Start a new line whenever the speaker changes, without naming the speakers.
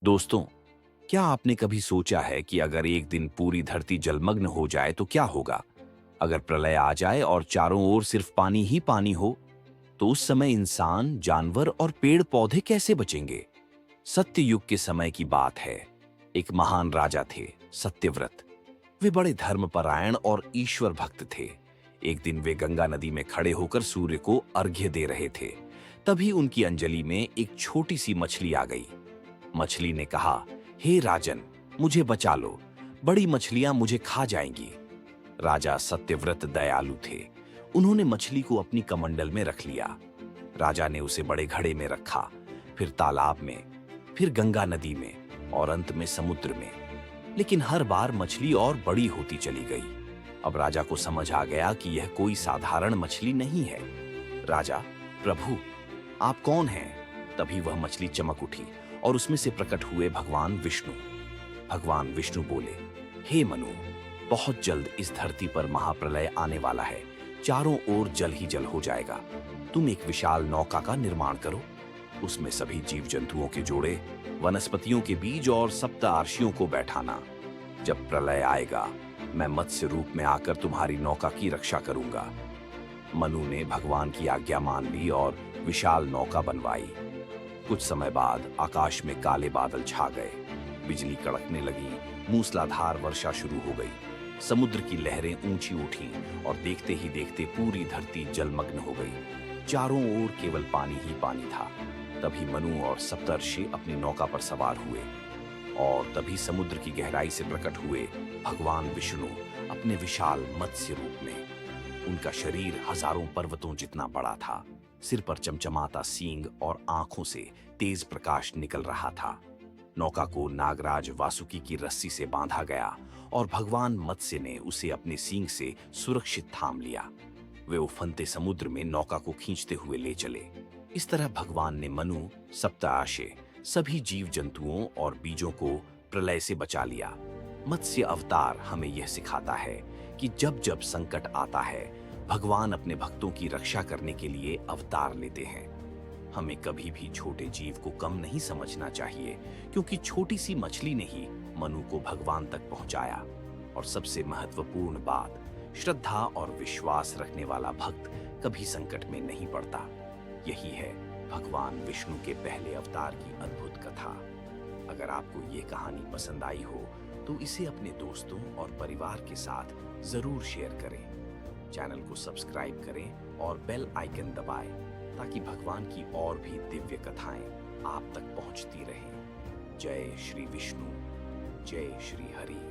दोस्तों, क्या आपने कभी सोचा है कि अगर एक दिन पूरी धरती जलमग्न हो जाए तो क्या होगा? अगर प्रलय आ जाए और चारों ओर सिर्फ पानी ही पानी हो, तो उस समय इंसान, जानवर और पेड़ पौधे कैसे बचेंगे? सत्य युग के समय की बात है। एक महान राजा थे, सत्यव्रत। वे बड़े धर्मपरायण और ईश्वर भक्त थे। एक दिन वे गंगा नदी में खड़े होकर सूर्य को अर्घ्य दे रहे थे। तभी उनकी अंजलि में एक छोटी सी मछली आ गई। मछली ने कहा, हे राजन, मुझे बचा लो, बड़ी मछलियां मुझे खा जाएंगी। राजा सत्यव्रत दयालु थे। उन्होंने मछली को अपनी कमंडल में रख लिया। राजा ने उसे बड़े घड़े में रखा, फिर तालाब में, फिर गंगा नदी में और अंत में समुद्र में। लेकिन हर बार मछली और बड़ी होती चली गई। अब राजा को समझ आ गया कि यह कोई साधारण मछली नहीं है। राजा, प्रभु, आप कौन हैं? तभी वह मछली चमक उठी और उसमें से प्रकट हुए भगवान विष्णु। भगवान विष्णु बोले, हे मनु, बहुत जल्द इस धरती पर महाप्रलय आने वाला है। चारों ओर जल ही जल हो जाएगा। तुम एक विशाल नौका का निर्माण करो। उसमें सभी जीव जंतुओं के जोड़े, वनस्पतियों के बीज और सप्त आर्षियों को बैठाना। जब प्रलय आएगा, मैं मत्स्य रूप में आकर तुम्हारी नौका की रक्षा करूंगा। मनु ने भगवान की आज्ञा मान ली और विशाल नौका बनवाई। कुछ समय बाद आकाश में काले बादल छा गए। बिजली कड़कने लगी, मूसलाधार वर्षा शुरू हो गई। समुद्र की लहरें ऊंची उठी और देखते ही देखते पूरी धरती जलमग्न हो गई। चारों ओर केवल पानी ही पानी था। तभी मनु और सप्तर्षि अपनी नौका पर सवार हुए और तभी समुद्र की गहराई से प्रकट हुए भगवान विष्णु अपने विशाल मत्स्य रूप में। उनका शरीर हजारों पर्वतों जितना बड़ा था। सिर पर चमचमाता सींग और आंखों से तेज प्रकाश निकल रहा था। नौका को नागराज वासुकी की रस्सी से बांधा गया और भगवान मत्स्य ने उसे अपने सींग से सुरक्षित थाम लिया। वे उफनते समुद्र में नौका को खींचते हुए ले चले। इस तरह भगवान ने मनु, सप्तआशे, सभी जीव जंतुओं और बीजों को प्रलय से बचा लिया। मत्स्य अवतार हमें यह सिखाता है कि जब जब संकट आता है, भगवान अपने भक्तों की रक्षा करने के लिए अवतार लेते हैं। हमें कभी भी छोटे जीव को कम नहीं समझना चाहिए, क्योंकि छोटी सी मछली ने ही मनु को भगवान तक पहुंचाया। और सबसे महत्वपूर्ण बात, श्रद्धा और विश्वास रखने वाला भक्त कभी संकट में नहीं पड़ता। यही है भगवान विष्णु के पहले अवतार की अद्भुत कथा। अगर आपको ये कहानी पसंद आई हो तो इसे अपने दोस्तों और परिवार के साथ जरूर शेयर करें। चैनल को सब्सक्राइब करें और बेल आइकन दबाएं ताकि भगवान की और भी दिव्य कथाएं आप तक पहुंचती रहें। जय श्री विष्णु, जय श्री हरि।